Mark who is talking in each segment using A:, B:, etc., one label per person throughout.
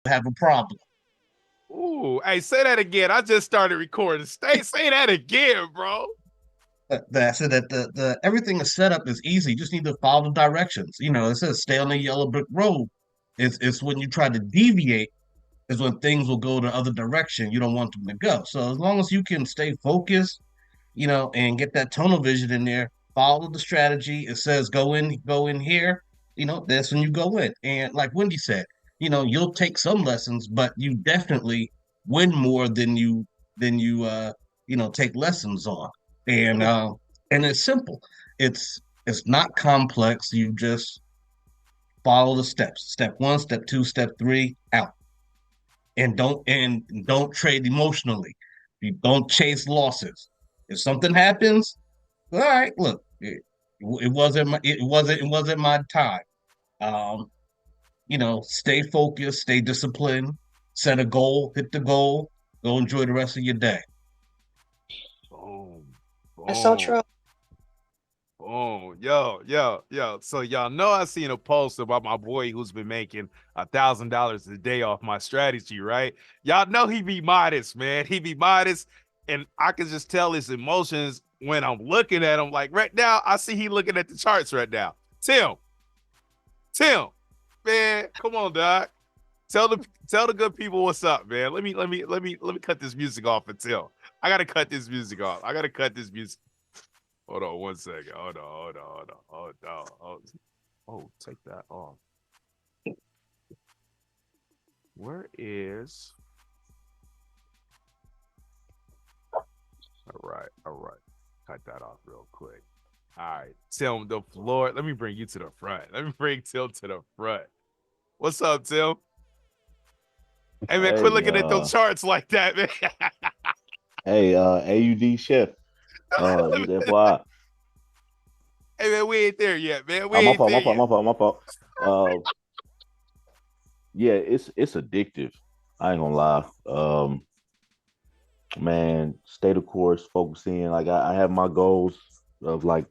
A: have a problem.
B: Ooh, hey, say that again. I just started recording. Say that again, bro.
A: That so that the everything is set up is easy. You just need to follow the directions. It says stay on the yellow brick road. It's when you try to deviate is when things will go the other direction. You don't want them to go. So as long as you can stay focused, and get that tunnel vision in there, follow the strategy. It says go in here. That's when you go in. And like Wendy said, you'll take some lessons, but you definitely win more than you take lessons on. And
B: Mm.
A: uh, and it's simple. It's not complex. You just follow the steps. Step one, step two, step three, out. And don't trade emotionally. You don't chase losses. If something happens, all right, look, it wasn't my time. Um, stay focused, stay disciplined, set a goal, hit the goal, go enjoy the rest of your day.
B: Boom,
C: That's so
B: boom,
C: true.
B: boom. Yo. So y'all know I seen a post about my boy who's been making $1,000 a day off my strategy, right? Y'all know he be modest, man. He be modest, and I can just tell his emotions when I'm looking at him. Like right now, I see he looking at the charts right now. Tim, man, come on, dog. Tell the good people what's up, man. Let me cut this music off until I gotta cut this music off. I gotta cut this music. Hold on 1 second. Hold on. Oh, take that off. Where is all right. Cut that off real quick. All right. Tim, the floor. Let me bring you to the front. Let me bring Tim to the front. What's up, Tim? Hey man, quit
D: Hey,
B: looking at those charts like that, man.
D: AUD chef. Just FYI.
B: Hey man, we ain't there yet, man. We
D: My
B: ain't
D: fault,
B: there
D: my fault,
B: yet.
D: my fault, my fault. Uh, yeah, it's addictive. I ain't gonna lie. Man, stay the course, focus in. Like I have my goals of like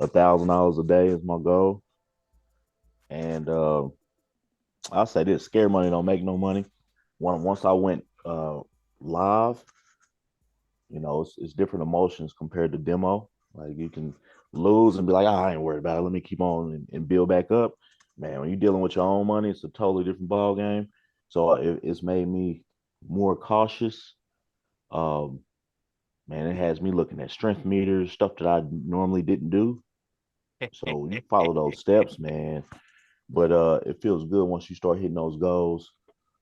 D: $1,000 a day is my goal, and I'll say this: scare money don't make no money. Once I went live, it's different emotions compared to demo. Like you can lose and be like, I ain't worried about it. Let me keep on and build back up. Man, when you're dealing with your own money, it's a totally different ball game. So it's made me more cautious. Um, Man, it has me looking at strength meters, stuff that I normally didn't do. So you follow those steps, man. But it feels good once you start hitting those goals.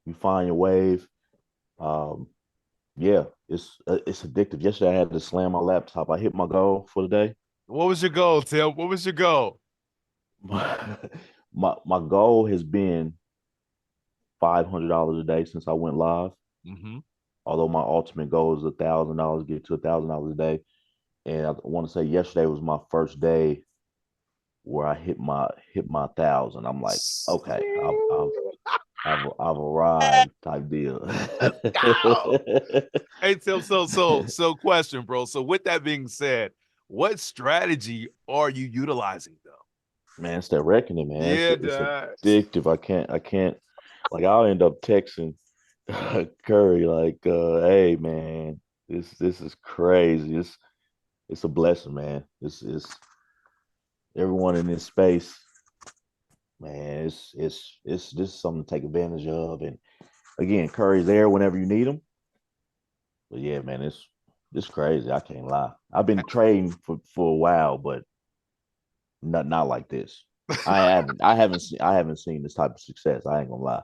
D: You find your wave. Um, yeah, it's addictive. Yesterday I had to slam my laptop. I hit my goal for the day.
B: What was your goal, Tim? What was your goal?
D: My goal has been $500 a day since I went live.
B: Mm-hmm.
D: Although my ultimate goal is $1,000, get to $1,000 a day. And I want to say yesterday was my first day where I hit my 1,000. I'm like, okay, I've arrived type deal.
B: Let's go. Hey Tim, so question, bro. So with that being said, what strategy are you utilizing though?
D: Man, it's that reckoning, man.
B: Yeah,
D: It's
B: dog.
D: addictive. I can't. Like I'll end up texting Curry like, "Hey, man, this is crazy. It's a blessing, man. It's everyone in this space, man. It's just something to take advantage of. And again, Curry's there whenever you need him. But yeah, man, it's crazy. I can't lie. I've been trading for a while, but not like this. I haven't seen this type of success. I ain't gonna lie.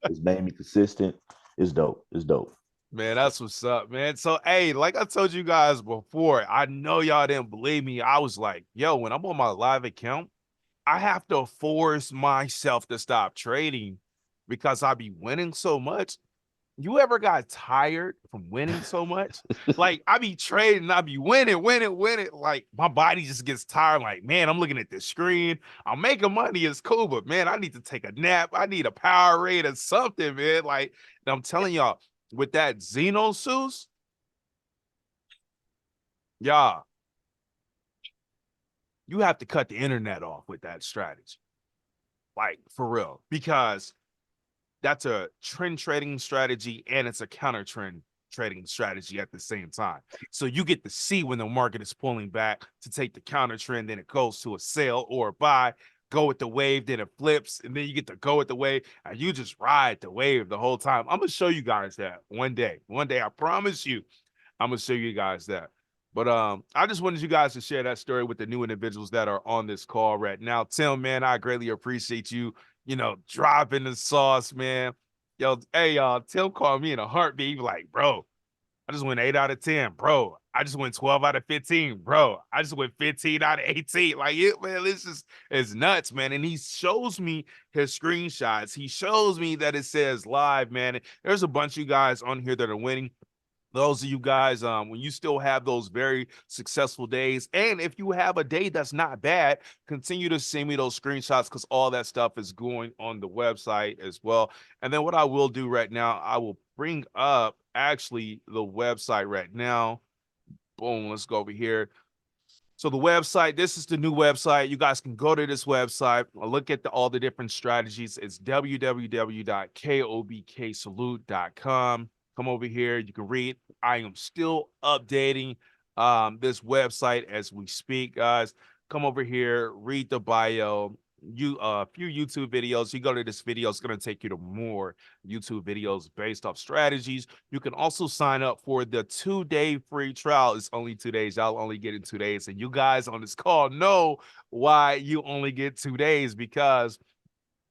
D: It's made me consistent. It's dope. It's dope.
B: Man, that's what's up, man. So, hey, like I told you guys before, I know y'all didn't believe me. I was like, yo, when I'm on my live account, I have to force myself to stop trading because I be winning so much. You ever got tired from winning so much? Like I be trading, I be winning. Like my body just gets tired. Like, man, I'm looking at the screen. I'm making money, it's cool, but man, I need to take a nap. I need a power rate or something, man. Like, and I'm telling y'all, with that Xenosus, y'all, you have to cut the internet off with that strategy. Like for real. Because that's a trend trading strategy and it's a counter trend trading strategy at the same time. So you get to see when the market is pulling back to take the counter trend, then it goes to a sell or a buy, go with the wave, then it flips, and then you get to go with the wave, and you just ride the wave the whole time. I'm gonna show you guys that one day. One day, I promise you, I'm gonna show you guys that. But I just wanted you guys to share that story with the new individuals that are on this call right now. Tim, man, I greatly appreciate you, dropping the sauce, man. Yo, hey, y'all, Tim called me in a heartbeat. He was like, bro, I just went 8 out of 10, bro. I just went 12 out of 15, bro. I just went 15 out of 18. Like, it, man, it's nuts, man. And he shows me his screenshots. He shows me that it says live, man. There's a bunch of you guys on here that are winning. Those of you guys, when you still have those very successful days, and if you have a day that's not bad, continue to send me those screenshots because all that stuff is going on the website as well. And then what I will do right now, I will bring up actually the website right now. Boom, let's go over here. So the website, this is the new website. You guys can go to this website, look at all the different strategies. It's www.kobksalute.com. Come over here. You can read. I am still updating this website as we speak, guys. Come over here, read the bio. A few YouTube videos. You go to this video, it's going to take you to more YouTube videos based off strategies. You can also sign up for the 2-day free trial. It's only 2 days. Y'all only get in 2 days. And you guys on this call know why you only get 2 days, because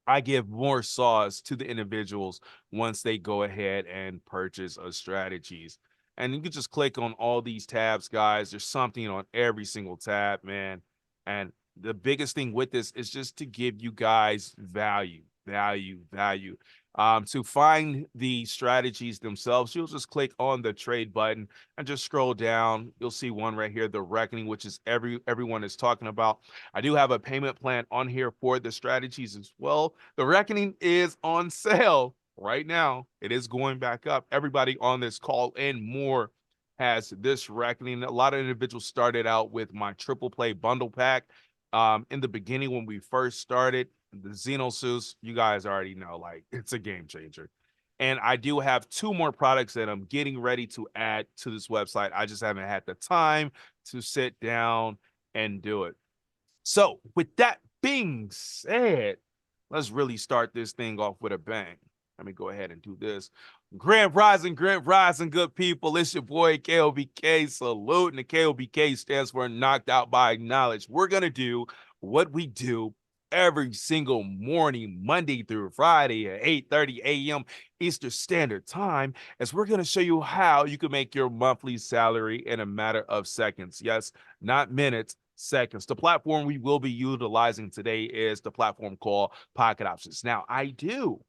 B: I give more sauce to the individuals once they go ahead and purchase a strategies. And you can just click on all these tabs, guys. There's something on every single tab, man. And the biggest thing with this is just to give you guys value. To find the strategies themselves, you'll just click on the trade button and just scroll down. You'll see one right here, the reckoning, which is everyone is talking about. I do have a payment plan on here for the strategies as well. The reckoning is on sale right now. It is going back up. Everybody on this call and more has this reckoning. A lot of individuals started out with my triple play bundle pack. In the beginning, when we first started, the Xenosus, you guys already know, like, it's a game changer. And I do have 2 more products that I'm getting ready to add to this website. I just haven't had the time to sit down and do it. So with that being said, let's really start this thing off with a bang. Let me go ahead and do this. Grand Rising, good people. It's your boy KOBK Salute, and the KOBK stands for Knocked Out by Knowledge. We're going to do what we do every single morning, Monday through Friday at 8:30 a.m. Eastern Standard Time, as we're going to show you how you can make your monthly salary in a matter of seconds. Yes, not minutes, seconds. The platform we will be utilizing today is the platform called Pocket Options. Now, I do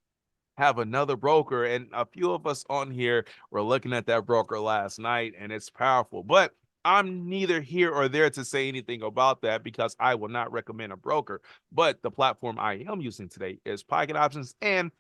B: have another broker, and a few of us on here were looking at that broker last night, and it's powerful. But I'm neither here or there to say anything about that, because I will not recommend a broker. But the platform I am using today is Pocket Options, and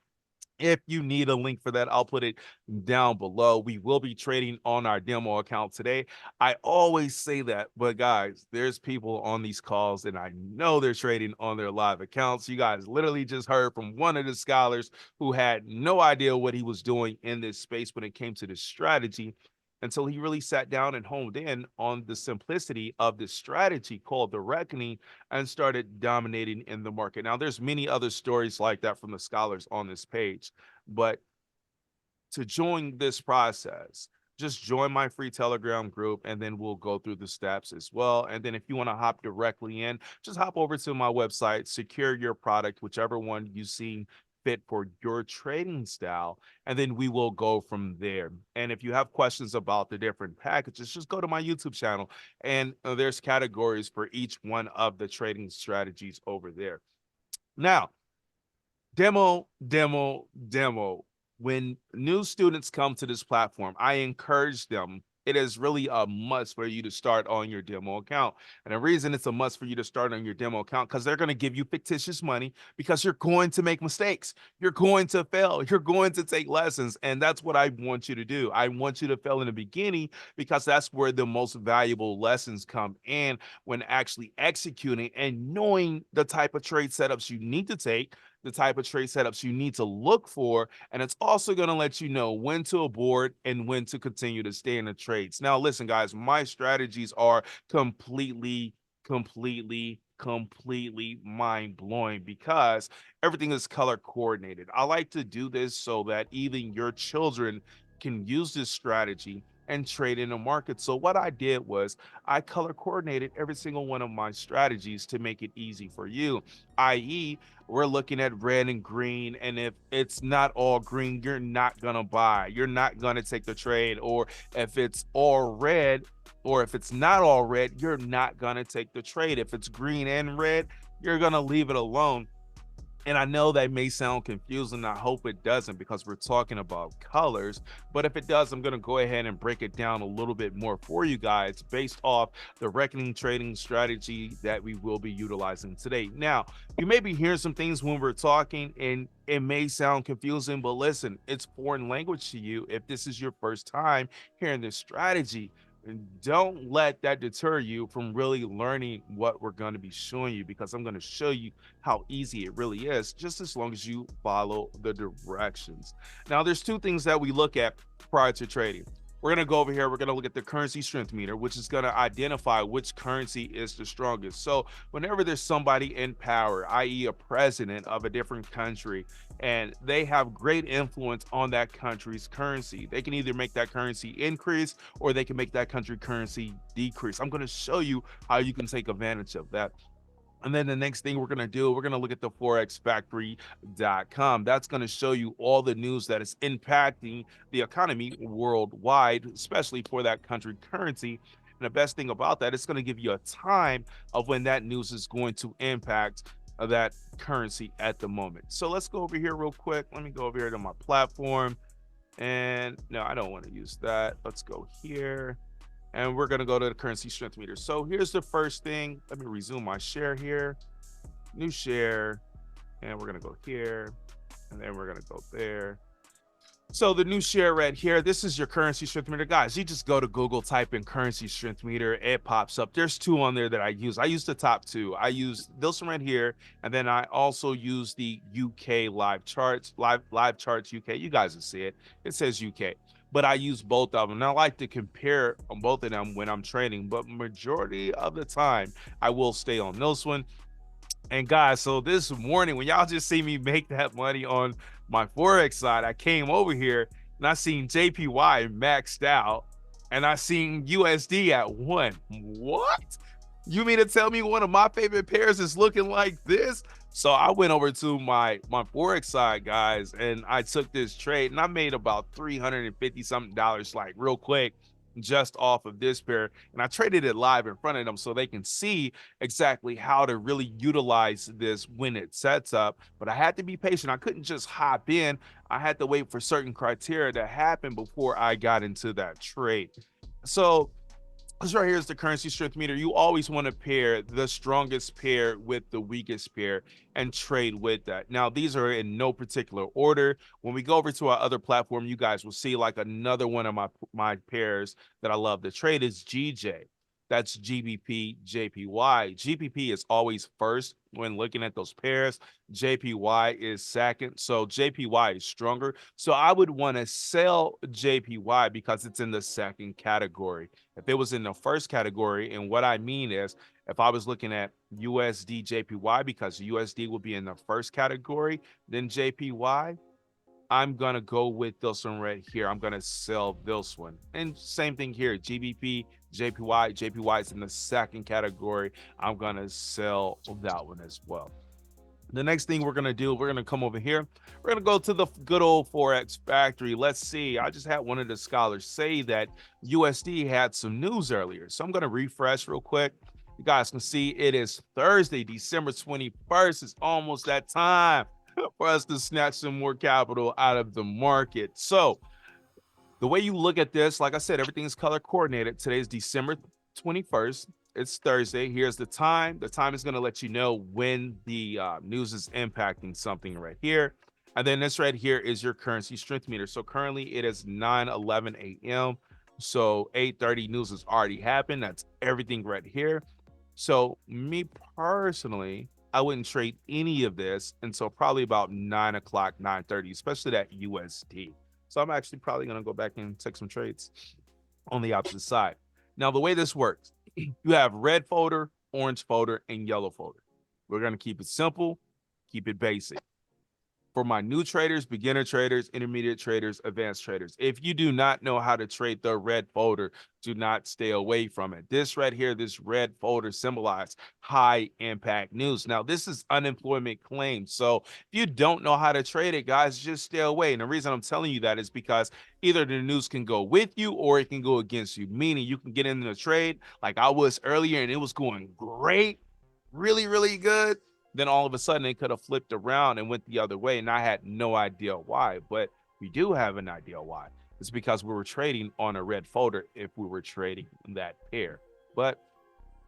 B: if you need a link for that, I'll put it down below. We will be trading on our demo account today. I always say that, but guys, there's people on these calls and I know they're trading on their live accounts. You guys literally just heard from one of the scholars who had no idea what he was doing in this space when it came to this strategy, until he really sat down and honed in on the simplicity of this strategy called the reckoning and started dominating in the market. Now, there's many other stories like that from the scholars on this page, but to join this process, just join my free Telegram group, and then we'll go through the steps as well. And then if you want to hop directly in, just hop over to my website, secure your product, whichever one you see fit for your trading style, and then we will go from there. And if you have questions about the different packages, just go to my YouTube channel, and there's categories for each one of the trading strategies over there. Now, demo. When new students come to this platform, I encourage them. It is really a must for you to start on your demo account. And the reason it's a must for you to start on your demo account, because they're going to give you fictitious money, because you're going to make mistakes. You're going to fail. You're going to take lessons. And that's what I want you to do. I want you to fail in the beginning, because that's where the most valuable lessons come in, when actually executing and knowing the type of trade setups you need to take, the type of trade setups you need to look for, and it's also going to let you know when to abort and when to continue to stay in the trades. Now, listen, guys, my strategies are completely mind blowing because everything is color coordinated. I like to do this so that even your children can use this strategy and trade in the market. So what I did was I color coordinated every single one of my strategies to make it easy for you, i.e., we're looking at red and green, and if it's not all green, you're not gonna buy, you're not gonna take the trade. Or if it's all red, or if it's not all red, you're not gonna take the trade. If it's green and red, you're gonna leave it alone. And I know that may sound confusing. I hope it doesn't, because we're talking about colors. But if it does, I'm going to go ahead and break it down a little bit more for you guys based off the reckoning trading strategy that we will be utilizing today. Now, you may be hearing some things when we're talking and it may sound confusing, but listen, it's foreign language to you if this is your first time hearing this strategy. And don't let that deter you from really learning what we're going to be showing you, because I'm going to show you how easy it really is, just as long as you follow the directions. Now, there's two things that we look at prior to trading. We're going to go over here. We're going to look at the currency strength meter, which is going to identify which currency is the strongest. So whenever there's somebody in power, i.e., a president of a different country, and they have great influence on that country's currency, they can either make that currency increase or they can make that country currency decrease. I'm going to show you how you can take advantage of that. And then the next thing we're going to do, we're going to look at the forexfactory.com. That's going to show you all the news that is impacting the economy worldwide, especially for that country currency. And the best thing about that, it's going to give you a time of when that news is going to impact that currency at the moment. So let's go over here real quick. Let me go over here to my platform. And no, I don't want to use that. Let's go here. And we're going to go to the currency strength meter. So here's the first thing. Let me resume my share here. New share. And we're going to go here. And then we're going to go there. So the new share right here, this is your currency strength meter. Guys, you just go to Google, type in currency strength meter. It pops up. There's two on there that I use. I use the top two. I use this one right here. And then I also use the UK live charts, live charts UK. You guys will see it. It says UK. But I use both of them. And I like to compare on both of them when I'm trading. But majority of the time, I will stay on this one. And guys, so this morning, when y'all just see me make that money on my Forex side, I came over here and I seen JPY maxed out and I seen USD at 1. What? You mean to tell me one of my favorite pairs is looking like this? So I went over to my Forex side, guys, and I took this trade and I made about $350 something, like real quick, just off of this pair. And I traded it live in front of them so they can see exactly how to really utilize this when it sets up. But I had to be patient. I couldn't just hop in. I had to wait for certain criteria to happen before I got into that trade. So this right here is the currency strength meter. You always want to pair the strongest pair with the weakest pair and trade with that. Now, these are in no particular order. When we go over to our other platform, you guys will see like another one of my pairs that I love to trade is GJ. That's GBP, JPY. GBP is always first when looking at those pairs. JPY is second. So JPY is stronger. So I would want to sell JPY because it's in the second category. If it was in the first category, and what I mean is if I was looking at USD JPY, because USD will be in the first category, then JPY, I'm going to go with this one right here. I'm going to sell this one. And same thing here, GBP, JPY. JPY is in the second category. I'm going to sell that one as well. The next thing we're going to do, we're going to come over here. We're going to go to the good old Forex factory. Let's see. I just had one of the scholars say that USD had some news earlier. So I'm going to refresh real quick. You guys can see it is Thursday, December 21st. It's almost that time for us to snatch some more capital out of the market. So the way you look at this, like I said, everything is color coordinated. Today is December 21st. It's Thursday. Here's the time. The time is going to let you know when the news is impacting something right here. And then this right here is your currency strength meter. So currently it is 9:11 a.m. So 8:30 news has already happened. That's everything right here. So me personally, I wouldn't trade any of this until probably about 9 o'clock, 9:30, especially that USD. So I'm actually probably going to go back and take some trades on the opposite side. Now, the way this works, you have red folder, orange folder, and yellow folder. We're going to keep it simple, keep it basic. For my new traders, beginner traders, intermediate traders, advanced traders, if you do not know how to trade the red folder, do not stay away from it. This right here, this red folder symbolizes high impact news. Now, this is unemployment claims. So if you don't know how to trade it, guys, just stay away. And the reason I'm telling you that is because either the news can go with you or it can go against you, meaning you can get into the trade like I was earlier and it was going great, really, really good. Then all of a sudden it could have flipped around and went the other way, and I had no idea why. But we do have an idea why. It's because we were trading on a red folder if we were trading that pair. But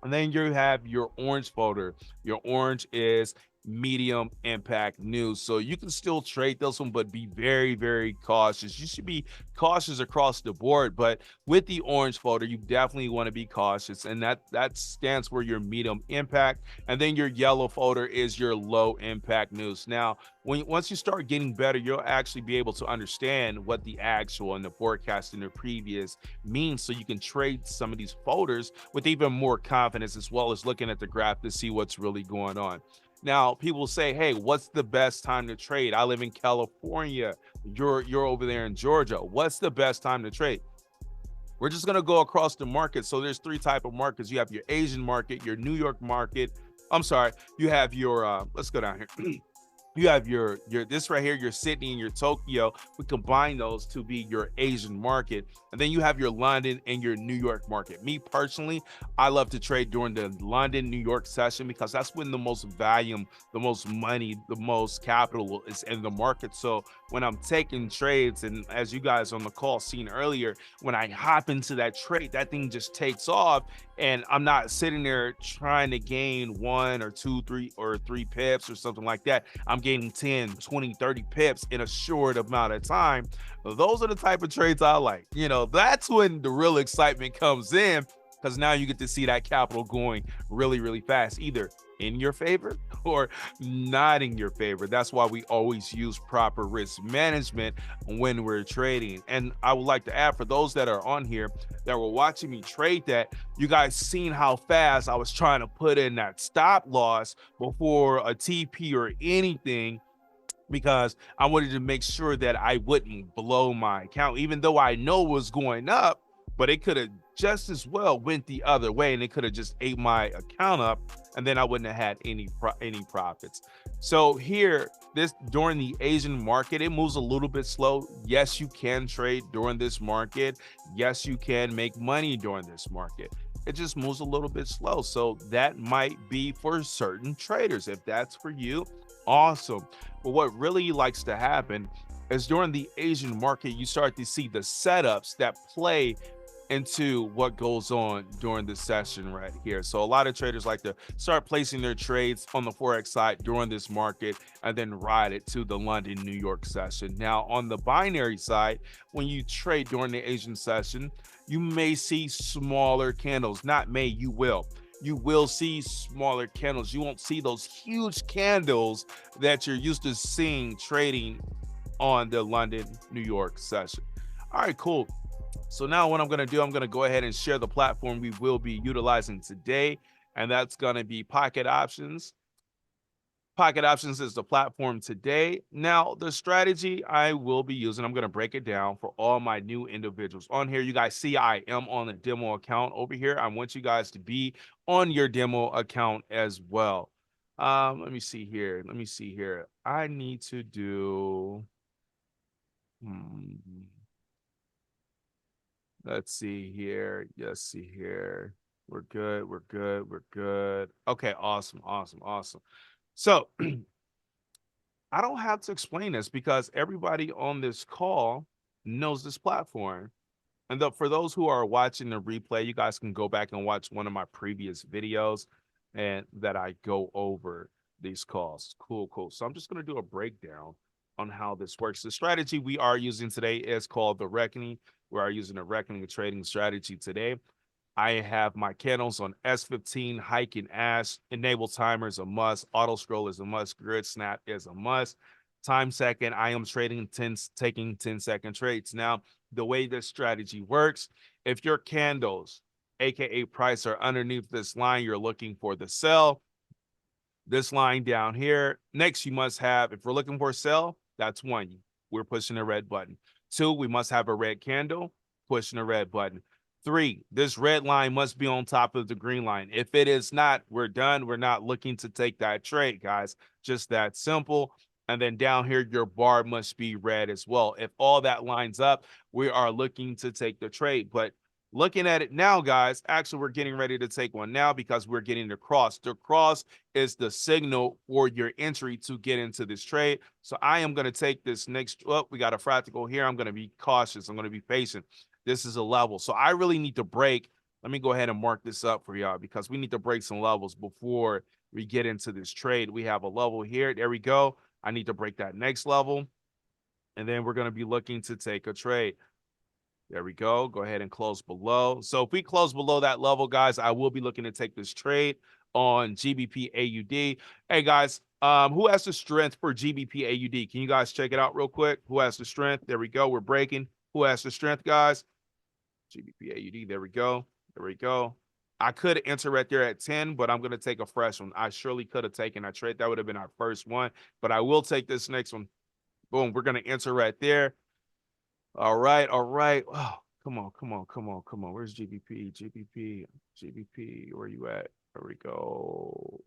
B: and then you have your orange folder. Your orange is medium impact news. So you can still trade this one, but be very, very cautious. You should be cautious across the board. But with the orange folder, you definitely want to be cautious. And that stands for your medium impact. And then your yellow folder is your low impact news. Now, once you start getting better, you'll actually be able to understand what the actual and the forecast in the previous means, so you can trade some of these folders with even more confidence, as well as looking at the graph to see what's really going on. Now, people say, hey, what's the best time to trade? I live in California. You're over there in Georgia. What's the best time to trade? We're just going to go across the market. So there's three type of markets. You have your Asian market, your New York market. I'm sorry. You have your, let's go down here. You have your this right here, your Sydney and your Tokyo. We combine those to be your Asian market. And then you have your London and your New York market. Me personally, I love to trade during the London, New York session because that's when the most volume, the most money, the most capital is in the market. So when I'm taking trades, and as you guys on the call seen earlier, when I hop into that trade, that thing just takes off. And I'm not sitting there trying to gain 1 or 2, 3 pips or something like that. I'm gaining 10, 20, 30 pips in a short amount of time. Those are the type of trades I like. You know, that's when the real excitement comes in, because now you get to see that capital going really, really fast, either in your favor or not in your favor. That's why we always use proper risk management when we're trading. And I would like to add, for those that are on here that were watching me trade, that you guys seen how fast I was trying to put in that stop loss before a TP or anything, because I wanted to make sure that I wouldn't blow my account, even though I know it was going up, but it could have just as well went the other way, and it could have just ate my account up, and then I wouldn't have had any profits. So here, this during the Asian market, it moves a little bit slow. Yes, you can trade during this market. Yes, you can make money during this market. It just moves a little bit slow. So that might be for certain traders. If that's for you, awesome. But what really likes to happen is during the Asian market, you start to see the setups that play into what goes on during the session right here. So a lot of traders like to start placing their trades on the Forex side during this market and then ride it to the London, New York session. Now, on the binary side, when you trade during the Asian session, you may see smaller candles. Not may, you will. You will see smaller candles. You won't see those huge candles that you're used to seeing trading on the London, New York session. All right, cool. So now what I'm going to do, I'm going to go ahead and share the platform we will be utilizing today, and that's going to be Pocket Options. Pocket Options is the platform today. Now, the strategy I will be using, I'm going to break it down for all my new individuals on here. You guys see I am on the demo account over here. I want you guys to be on your demo account as well. Let me see here. I need to do... Let's see here. Let's see here. We're good. Okay, awesome. So I don't have to explain this because everybody on this call knows this platform. And for those who are watching the replay, you guys can go back and watch one of my previous videos and that I go over these calls. Cool. So I'm just going to do a breakdown on how this works. The strategy we are using today is called the Reckoning. We are using a Reckoning trading strategy today. I have my candles on S15, hike and ash, enable timer is a must, auto scroll is a must, grid snap is a must. Time second, I am taking 10-second trades. Now, the way this strategy works, if your candles, aka price, are underneath this line, you're looking for the sell. This line down here. Next, you must have, if we're looking for a sell, that's one. We're pushing a red button. Two, we must have a red candle, pushing a red button. Three, this red line must be on top of the green line. If it is not, we're done. We're not looking to take that trade, guys. Just that simple. And then down here, your bar must be red as well. If all that lines up, we are looking to take the trade. But looking at it now, guys, actually, we're getting ready to take one now because we're getting the cross. The cross is the signal for your entry to get into this trade. So I am going to take this next. Oh, we got a fractal here. I'm going to be cautious. I'm going to be patient. This is a level. So I really need to break. Let me go ahead and mark this up for y'all because we need to break some levels before we get into this trade. We have a level here. There we go. I need to break that next level. And then we're going to be looking to take a trade. There we go. Go ahead and close below. So if we close below that level, guys, I will be looking to take this trade on GBP AUD. Hey, guys, who has the strength for GBP AUD? Can you guys check it out real quick? Who has the strength? There we go. We're breaking. Who has the strength, guys? GBP AUD. There we go. There we go. I could enter right there at 10, but I'm going to take a fresh one. I surely could have taken that trade. That would have been our first one, but I will take this next one. Boom. We're going to enter right there. All right. All right. Oh, come on. Come on. Come on. Come on. Where's GBP? GBP. GBP. Where you at? There we go.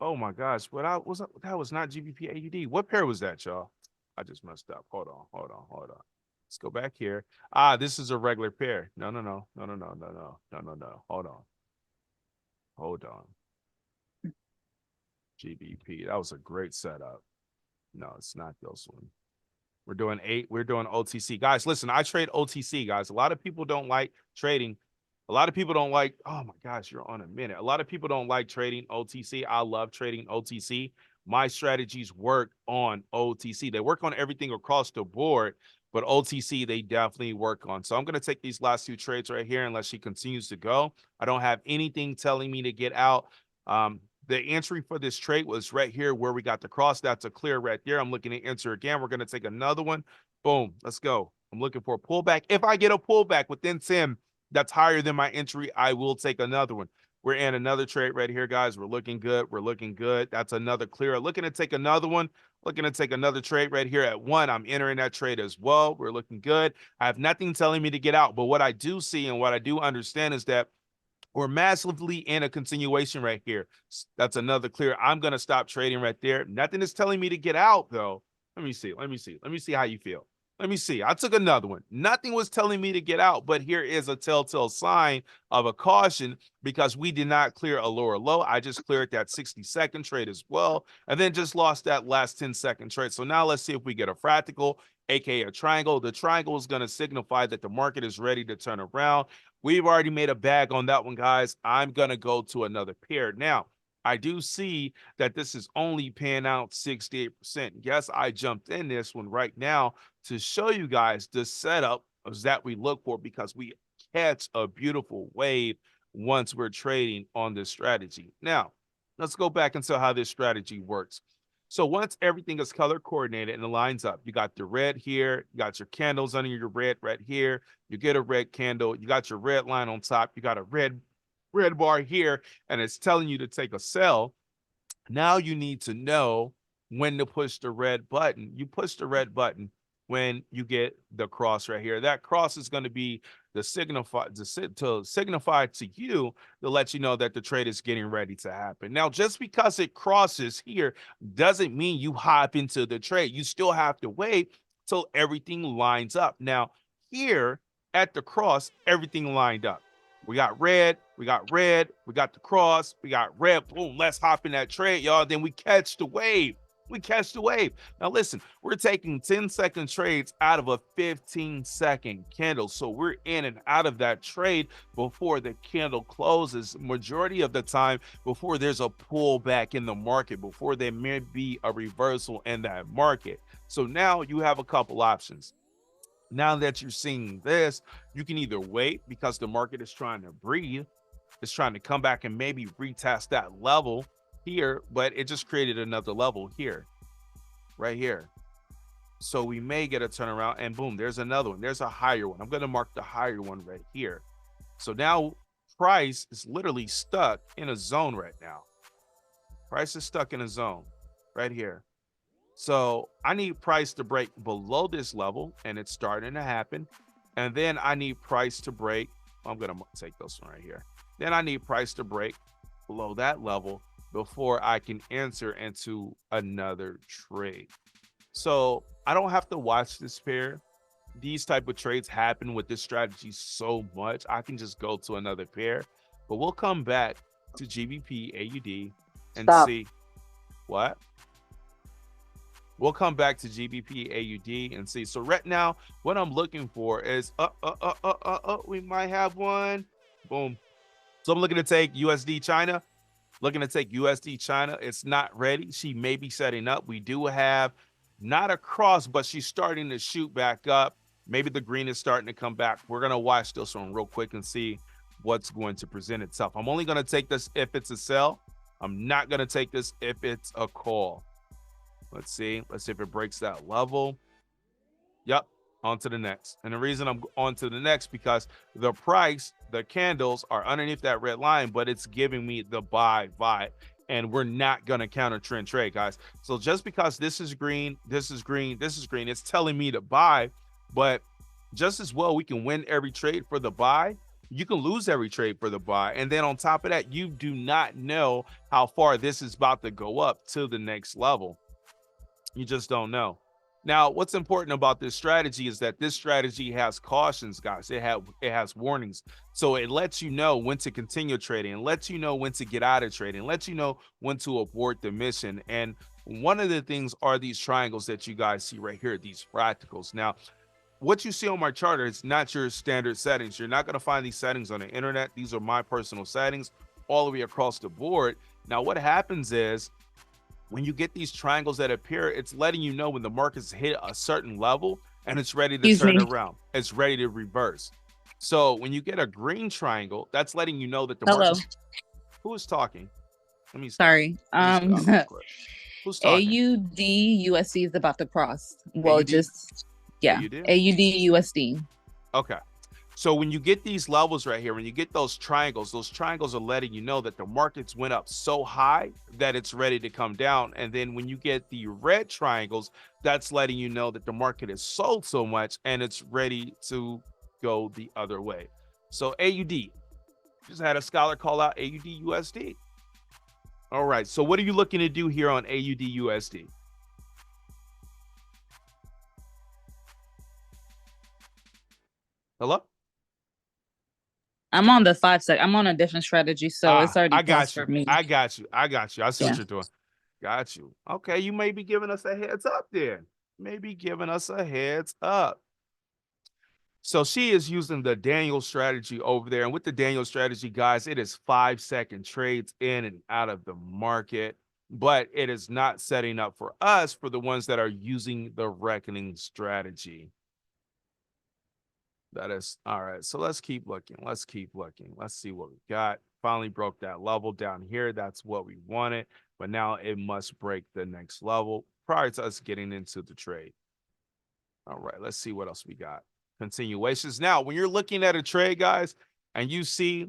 B: Oh my gosh. What I was that was not GBP AUD. What pair was that, y'all? I just messed up. Hold on. Hold on. Hold on. Let's go back here. Ah, this is a regular pair. No, no, no. No, no, no, no, no. No, no, no. Hold on. Hold on. GBP. That was a great setup. No, it's not this one. We're doing 8. We're doing OTC. Guys, listen, I trade OTC, guys. A lot of people don't like trading. A lot of people don't like, oh my gosh, you're on a minute. A lot of people don't like trading OTC. I love trading OTC. My strategies work on OTC. They work on everything across the board, but OTC, they definitely work on. So I'm going to take these last 2 trades right here unless she continues to go. I don't have anything telling me to get out. The entry for this trade was right here where we got the cross. That's a clear right there. I'm looking to enter again. We're going to take another one. Boom. Let's go. I'm looking for a pullback. If I get a pullback within 10 that's higher than my entry, I will take another one. We're in another trade right here, guys. We're looking good. We're looking good. That's another clear. Looking to take another one. Looking to take another trade right here at 1. I'm entering that trade as well. We're looking good. I have nothing telling me to get out. But what I do see and what I do understand is that we're massively in a continuation right here. That's another clear. I'm going to stop trading right there. Nothing is telling me to get out, though. Let me see. Let me see. Let me see how you feel. Let me see. I took another one. Nothing was telling me to get out, but here is a telltale sign of a caution because we did not clear a lower low. I just cleared that 60-second trade as well, and then just lost that last 10-second trade. So now let's see if we get a fractal, aka a triangle. The triangle is going to signify that the market is ready to turn around. We've already made a bag on that one, guys. I'm going to go to another pair. Now, I do see that this is only paying out 68%. Yes, I jumped in this one right now to show you guys the setup that we look for because we catch a beautiful wave once we're trading on this strategy. Now, let's go back and see how this strategy works. So once everything is color coordinated and it lines up, you got the red here, you got your candles under your red right here, you get a red candle, you got your red line on top, you got a red bar here, and it's telling you to take a sell. Now you need to know when to push the red button. You push the red button when you get the cross right here. That cross is going to be the signify to you to let you know that the trade is getting ready to happen. Now, just because it crosses here doesn't mean you hop into the trade. You still have to wait till everything lines up. Now, here at the cross, everything lined up. We got red, we got the cross, we got red. Boom, let's hop in that trade, y'all. Then we catch the wave. We catch the wave. Now, listen, we're taking 10-second trades out of a 15-second candle. So we're in and out of that trade before the candle closes, majority of the time before there's a pullback in the market, before there may be a reversal in that market. So now you have a couple options. Now that you're seeing this, you can either wait because the market is trying to breathe, it's trying to come back and maybe retest that level here, but it just created another level here, right here. So we may get a turnaround and boom, there's another one. There's a higher one. I'm going to mark the higher one right here. So now price is literally stuck in a zone right now. Price is stuck in a zone right here. So I need price to break below this level, and it's starting to happen. And then I need price to break. I'm going to take this one right here. Then I need price to break below that level before I can enter into another trade. So I don't have to watch this pair. These type of trades happen with this strategy so much. I can just go to another pair, but we'll come back to GBP AUD and see what. We'll come back to GBP AUD and see. So right now, what I'm looking for is we might have one. Boom. So I'm looking to take USD China. Looking to take USD China. It's not ready. She may be setting up. We do have not a cross, but she's starting to shoot back up. Maybe the green is starting to come back. We're going to watch this one real quick and see what's going to present itself. I'm only going to take this if it's a sell. I'm not going to take this if it's a call. Let's see. Let's see if it breaks that level. Yep. On to the next. And the reason I'm on to the next, because the price, the candles are underneath that red line, but it's giving me the buy vibe. And we're not going to counter trend trade, guys. So just because this is green, this is green, this is green, it's telling me to buy. But just as well, we can win every trade for the buy. You can lose every trade for the buy. And then on top of that, you do not know how far this is about to go up to the next level. You just don't know. Now, what's important about this strategy is that this strategy has cautions, guys. It has warnings. So it lets you know when to continue trading, and lets you know when to get out of trading, lets you know when to abort the mission. And one of the things are these triangles that you guys see right here, these fractals. Now, what you see on my chart is not your standard settings. You're not going to find these settings on the internet. These are my personal settings all the way across the board. Now, what happens is, when you get these triangles that appear, it's letting you know when the market's hit a certain level and it's ready to turn around. It's ready to reverse. So when you get a green triangle, that's letting you know that the market. Who is talking? Let me stop.
C: Sorry.
B: Who's talking?
C: AUD USD is about to cross. Well,
B: AUD?
C: just yeah. AUD USD.
B: Okay. So when you get these levels right here, when you get those triangles are letting you know that the markets went up so high that it's ready to come down. And then when you get the red triangles, that's letting you know that the market is sold so much and it's ready to go the other way. So AUD, just had a scholar call out AUD USD. All right. So what are you looking to do here on AUD USD? Hello?
C: I'm on the 5 sec. I'm on a different strategy, so it's already passed for me.
B: I got you. I see what you're doing. Got you. Okay, you may be giving us a heads up then. Maybe giving us a heads up. So she is using the Daniel strategy over there. And with the Daniel strategy, guys, it is 5-second trades in and out of the market. But it is not setting up for us, for the ones that are using the reckoning strategy. That is all right. So let's keep looking. Let's keep looking. Let's see what we got. Finally broke that level down here. That's what we wanted. But now it must break the next level prior to us getting into the trade. All right. Let's see what else we got. Continuations. Now, when you're looking at a trade, guys, and you see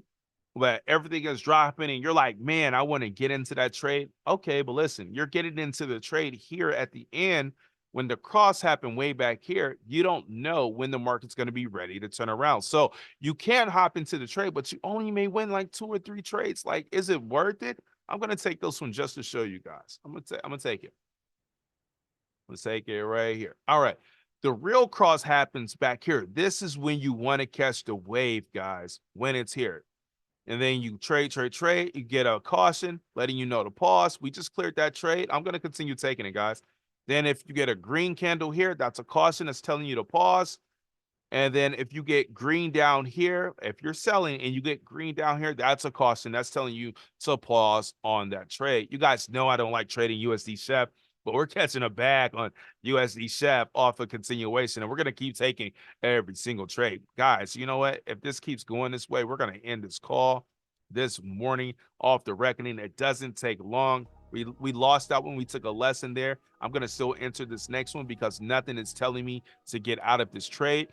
B: that everything is dropping and you're like, man, I want to get into that trade. Okay, but listen, you're getting into the trade here at the end. When the cross happened way back here, you don't know when the market's going to be ready to turn around. So you can hop into the trade, but you only may win like 2 or 3 trades. Like, is it worth it? I'm going to take this one just to show you guys. I'm going to take it. Let's take it right here. All right. The real cross happens back here. This is when you want to catch the wave, guys, when it's here. And then you trade. You get a caution letting you know to pause. We just cleared that trade. I'm going to continue taking it, guys. Then if you get a green candle here, that's a caution that's telling you to pause. And then if you get green down here, if you're selling and you get green down here, that's a caution that's telling you to pause on that trade. You guys know I don't like trading USD Chef. but we're catching a bag on USD Chef off a continuation, and we're going to keep taking every single trade. Guys, you know what? If this keeps going this way, we're going to end this call this morning off the reckoning. It doesn't take long. We lost out when we took a lesson there. I'm going to still enter this next one because nothing is telling me to get out of this trade.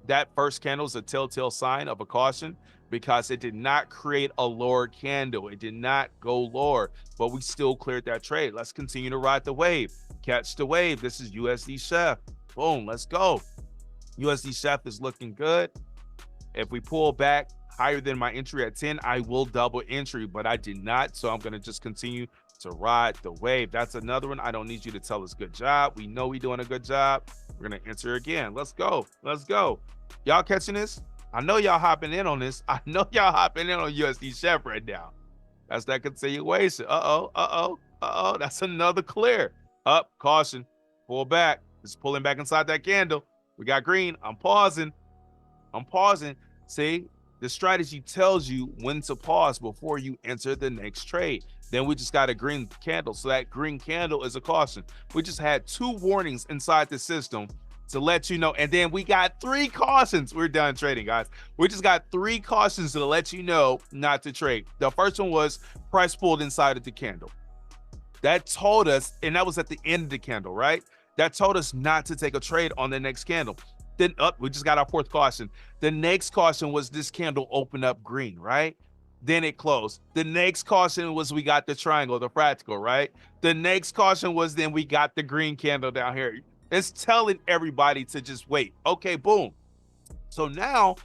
B: That first candle is a telltale sign of a caution because it did not create a lower candle. It did not go lower, but we still cleared that trade. Let's continue to ride the wave. Catch the wave. This is USD Chef. Boom, let's go. USD Chef is looking good. If we pull back higher than my entry at 10, I will double entry, but I did not, so I'm going to just continue to ride the wave. That's another one. I don't need you to tell us good job. We know we're doing a good job. We're going to enter again. Let's go. Let's go. Y'all catching this? I know y'all hopping in on this. I know y'all hopping in on USD Chef right now. That's that continuation. Uh-oh. That's another clear. Up, caution. Pull back. It's pulling back inside that candle. We got green. I'm pausing. See, the strategy tells you when to pause before you enter the next trade. Then we just got a green candle. So that green candle is a caution. We just had 2 warnings inside the system to let you know. And then we got 3 cautions. We're done trading, guys. We just got 3 cautions to let you know not to trade. The first one was price pulled inside of the candle. That told us, and that was at the end of the candle, right? That told us not to take a trade on the next candle. Then we just got our 4th caution. The next caution was this candle opened up green, right? Then it closed. The next caution was we got the triangle, the fractal, right? The next caution was then we got the green candle down here. It's telling everybody to just wait. Okay, boom. So now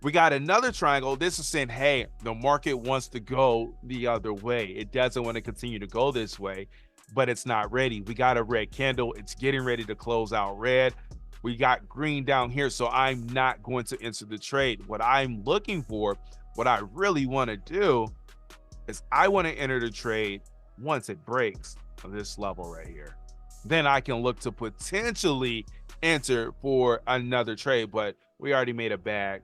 B: we got another triangle. This is saying, hey, the market wants to go the other way. It doesn't want to continue to go this way, but it's not ready. We got a red candle. It's getting ready to close out red. We got green down here, so I'm not going to enter the trade. What I'm looking for, what I really want to do is I want to enter the trade once it breaks this level right here. Then I can look to potentially enter for another trade, but we already made a bag.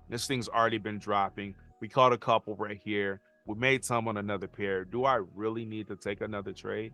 B: This thing's already been dropping. We caught a couple right here. We made some on another pair. Do I really need to take another trade?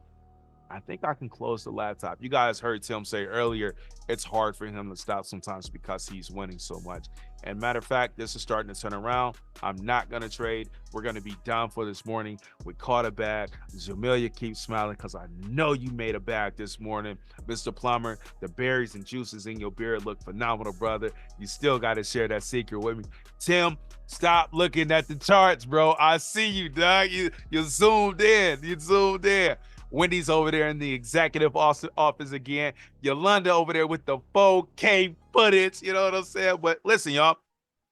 B: I think I can close the laptop. You guys heard Tim say earlier, it's hard for him to stop sometimes because he's winning so much. And matter of fact, this is starting to turn around. I'm not going to trade. We're going to be done for this morning. We caught a bag. Jamelia keeps smiling because I know you made a bag this morning. Mr. Plumber, the berries and juices in your beard look phenomenal, brother. You still got to share that secret with me. Tim, stop looking at the charts, bro. I see you, dog. You zoomed in. You zoomed in. Wendy's over there in the executive office again. Yolanda over there with the 4K footage. You know what I'm saying? But listen, y'all,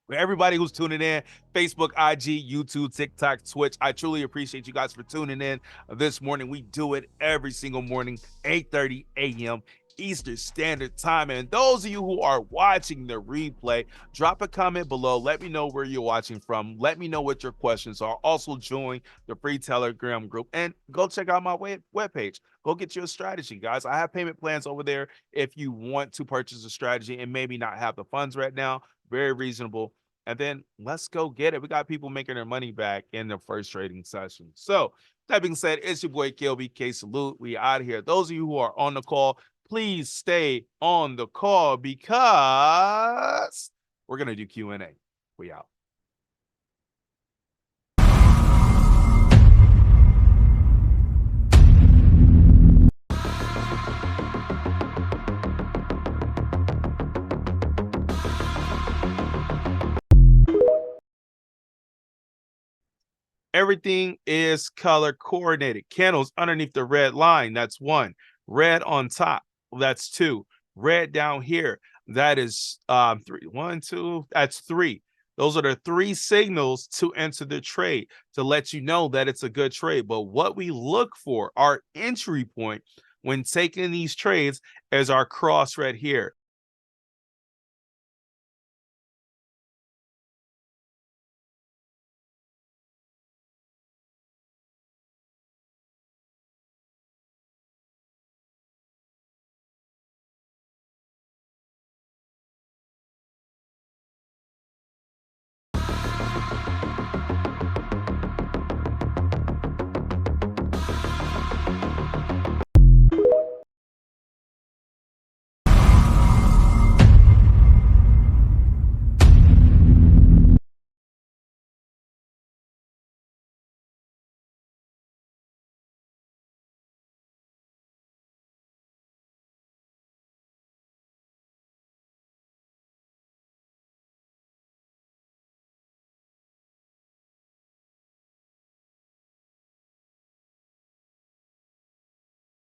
B: for everybody who's tuning in, Facebook, IG, YouTube, TikTok, Twitch, I truly appreciate you guys for tuning in this morning. We do it every single morning, 8:30 a.m. Eastern Standard Time. And those of you who are watching the replay, drop a comment below. Let me know where you're watching from. Let me know what your questions are. Also join the free Telegram group and go check out my webpage. Go get you a strategy, guys. I have payment plans over there if you want to purchase a strategy and maybe not have the funds right now. Very reasonable. And then let's go get it. We got people making their money back in the first trading session. So that being said, it's your boy KLBK Salute. We out of here. Those of you who are on the call, please stay on the call because we're going to do Q&A. We out. Everything is color coordinated. Candles underneath the red line. That's 1. Red on top. That's 2. Red down here. That is 3. 1, 2. That's 3. Those are the 3 signals to enter the trade to let you know that it's a good trade. But what we look for, our entry point when taking these trades, is our cross right here.